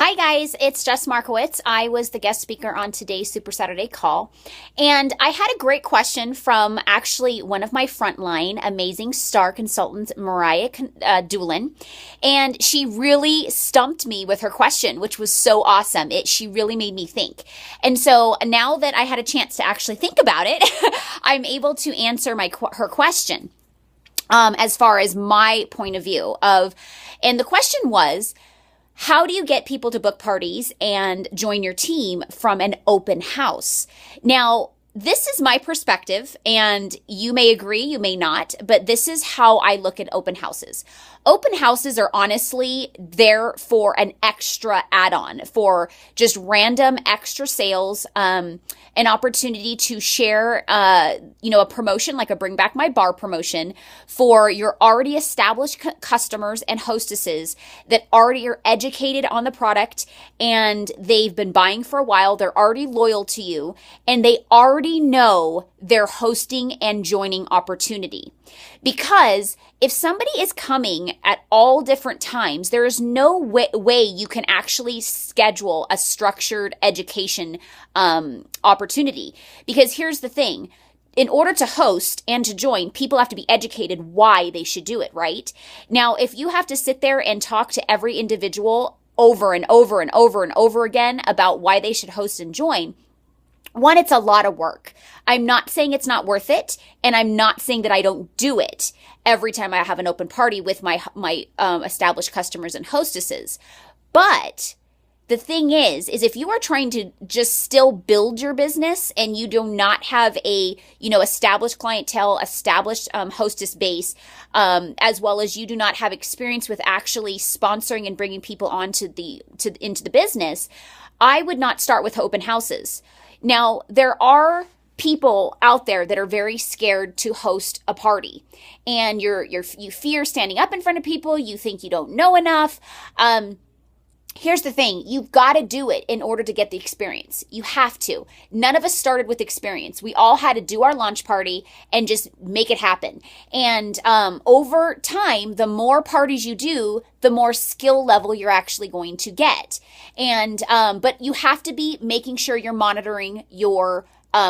Hi, guys. It's Jess Markowitz. I was the guest speaker on today's Super Saturday call. And I had a great question from actually one of my frontline amazing star consultants, Mariah Doolin. And she really stumped me with her question, which was so awesome. She really made me think. And so now that I had a chance to actually think about it, I'm able to answer her question as far as my point of view of, and the question was, how do you get people to book parties and join your team from an open house? Now, this is my perspective, and you may agree, you may not, but this is how I look at open houses. Open houses are honestly there for an extra add-on, for just random extra sales, an opportunity to share, a promotion like a Bring Back My Bar promotion for your already established customers and hostesses that already are educated on the product and they've been buying for a while. They're already loyal to you and they already know their hosting and joining opportunity. Because if somebody is coming at all different times, there is no way you can actually schedule a structured education opportunity. Because here's the thing. In order to host and to join, people have to be educated why they should do it, right? Now, if you have to sit there and talk to every individual over and over and over and over again about why they should host and join, one, it's a lot of work. I'm not saying it's not worth it, and I'm not saying that I don't do it every time I have an open party with my established customers and hostesses. But the thing is if you are trying to just still build your business and you do not have a, established clientele, established hostess base, as well as you do not have experience with actually sponsoring and bringing people into the business, I would not start with open houses. Now, there are people out there that are very scared to host a party, and you fear standing up in front of people. You think you don't know enough. Here's the thing. You've got to do it in order to get the experience. You have to. None of us started with experience. We all had to do our launch party and just make it happen. And over time, the more parties you do, the more skill level you're actually going to get. And but you have to be making sure you're monitoring your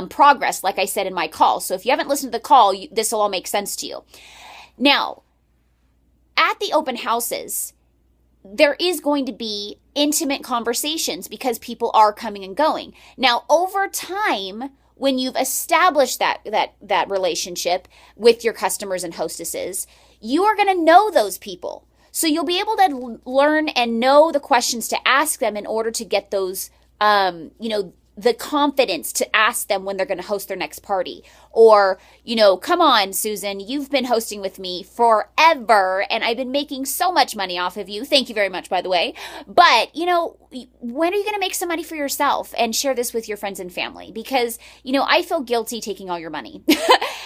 progress, like I said in my call. So if you haven't listened to the call, this will all make sense to you. Now, at the open houses, there is going to be intimate conversations because people are coming and going. Now, over time, when you've established that relationship with your customers and hostesses, you are going to know those people. So you'll be able to learn and know the questions to ask them in order to get those, the confidence to ask them when they're going to host their next party. Or, come on, Susan, you've been hosting with me forever and I've been making so much money off of you. Thank you very much, by the way. But, when are you going to make some money for yourself and share this with your friends and family? Because, I feel guilty taking all your money.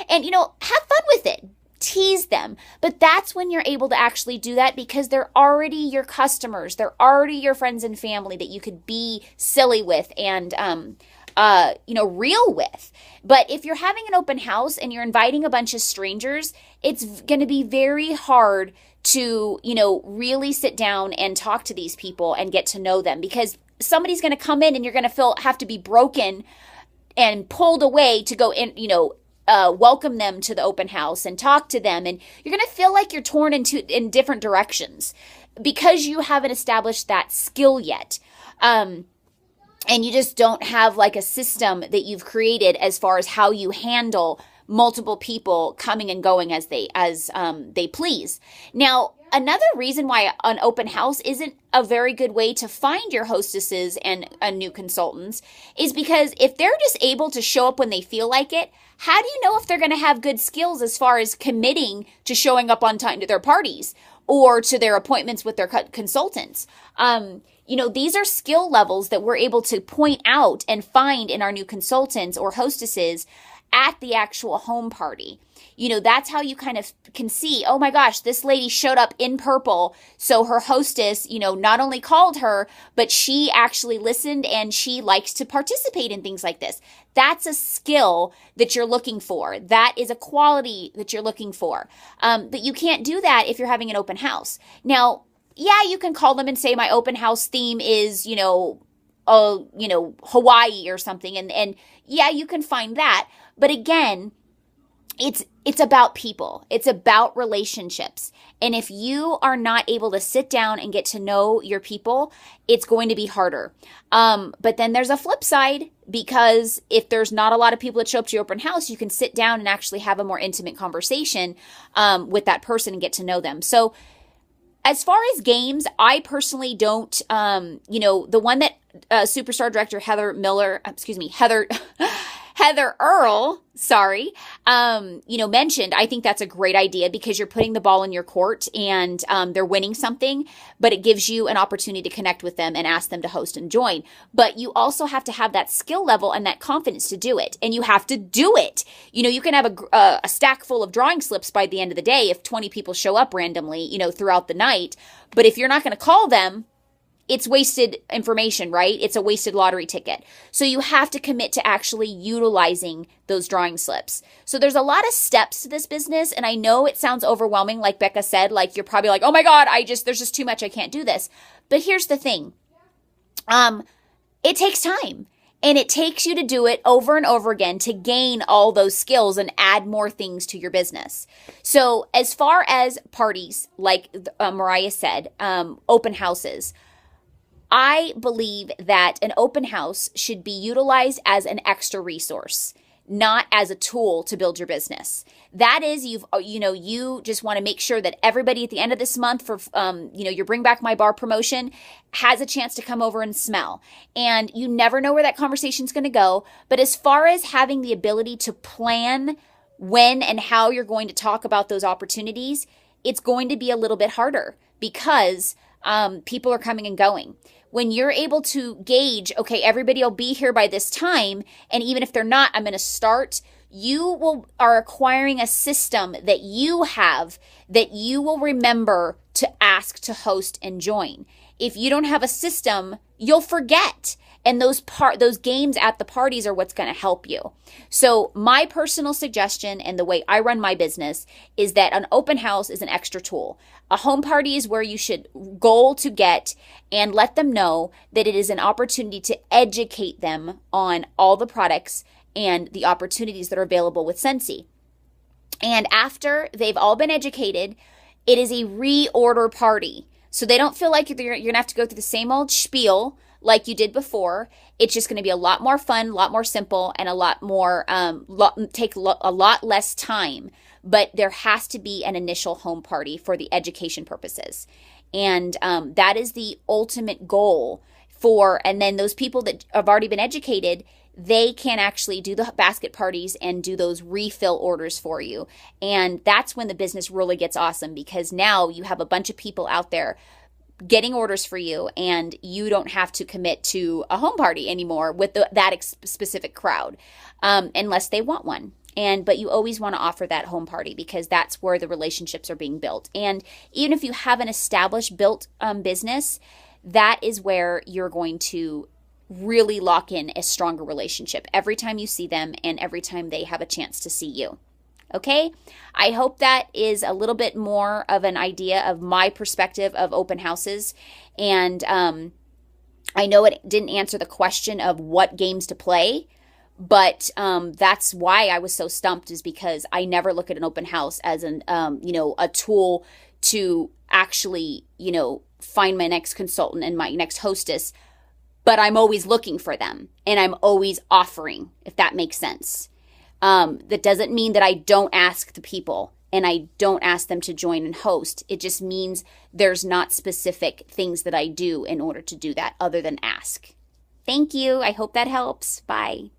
And, have fun with it. Tease them. But that's when you're able to actually do that because they're already your customers. They're already your friends and family that you could be silly with and, real with. But if you're having an open house and you're inviting a bunch of strangers, it's going to be very hard to, really sit down and talk to these people and get to know them because somebody's going to come in and you're going to have to be broken and pulled away to go in, welcome them to the open house and talk to them. And you're going to feel like you're torn in different directions because you haven't established that skill yet. And you just don't have like a system that you've created as far as how you handle multiple people coming and going as they please. Now, another reason why an open house isn't a very good way to find your hostesses and new consultants is because if they're just able to show up when they feel like it, how do you know if they're going to have good skills as far as committing to showing up on time to their parties or to their appointments with their consultants? These are skill levels that we're able to point out and find in our new consultants or hostesses at the actual home party. That's how you kind of can see, oh my gosh, this lady showed up in purple. So her hostess, not only called her, but she actually listened and she likes to participate in things like this. That's a skill that you're looking for. That is a quality that you're looking for. But you can't do that if you're having an open house. Now, yeah, you can call them and say my open house theme is, Hawaii or something. And yeah, you can find that. But again, it's about people. It's about relationships. And if you are not able to sit down and get to know your people, it's going to be harder. But then there's a flip side, because if there's not a lot of people that show up to your open house, you can sit down and actually have a more intimate conversation with that person and get to know them. So as far as games, I personally don't, the one that Superstar director Heather Earl, mentioned, I think that's a great idea, because you're putting the ball in your court and they're winning something, but it gives you an opportunity to connect with them and ask them to host and join. But you also have to have that skill level and that confidence to do it. And you have to do it. You can have a stack full of drawing slips by the end of the day if 20 people show up randomly, throughout the night. But if you're not going to call them, it's wasted information, right? It's a wasted lottery ticket. So you have to commit to actually utilizing those drawing slips. So there's a lot of steps to this business. And I know it sounds overwhelming. Like Becca said, like you're probably like, oh my God, there's just too much. I can't do this. But here's the thing. It takes time. And it takes you to do it over and over again to gain all those skills and add more things to your business. So as far as parties, like Mariah said, open houses, I believe that an open house should be utilized as an extra resource, not as a tool to build your business. That is, you just want to make sure that everybody at the end of this month for, your Bring Back My Bar promotion has a chance to come over and smell. And you never know where that conversation is going to go. But as far as having the ability to plan when and how you're going to talk about those opportunities, it's going to be a little bit harder, because people are coming and going. When you're able to gauge, okay, everybody will be here by this time, and even if they're not, I'm going to start, you are acquiring a system that you have that you will remember to ask to host and join. If you don't have a system, you'll forget. And those games at the parties are what's going to help you. So my personal suggestion, and the way I run my business, is that an open house is an extra tool. A home party is where you should goal to get and let them know that it is an opportunity to educate them on all the products and the opportunities that are available with Scentsy. And after they've all been educated, it is a reorder party. So they don't feel like you're going to have to go through the same old spiel like you did before. It's just going to be a lot more fun, a lot more simple, and a lot more, take a lot less time. But there has to be an initial home party for the education purposes. And that is the ultimate goal and then those people that have already been educated, they can actually do the basket parties and do those refill orders for you. And that's when the business really gets awesome, because now you have a bunch of people out there getting orders for you, and you don't have to commit to a home party anymore with that specific crowd, unless they want one. But you always want to offer that home party, because that's where the relationships are being built. And even if you have an established built business, that is where you're going to really lock in a stronger relationship every time you see them and every time they have a chance to see you. Okay, I hope that is a little bit more of an idea of my perspective of open houses. And I know it didn't answer the question of what games to play, but that's why I was so stumped, is because I never look at an open house as a tool to actually, find my next consultant and my next hostess. But I'm always looking for them, and I'm always offering, if that makes sense. That doesn't mean that I don't ask the people and I don't ask them to join and host. It just means there's not specific things that I do in order to do that other than ask. Thank you. I hope that helps. Bye.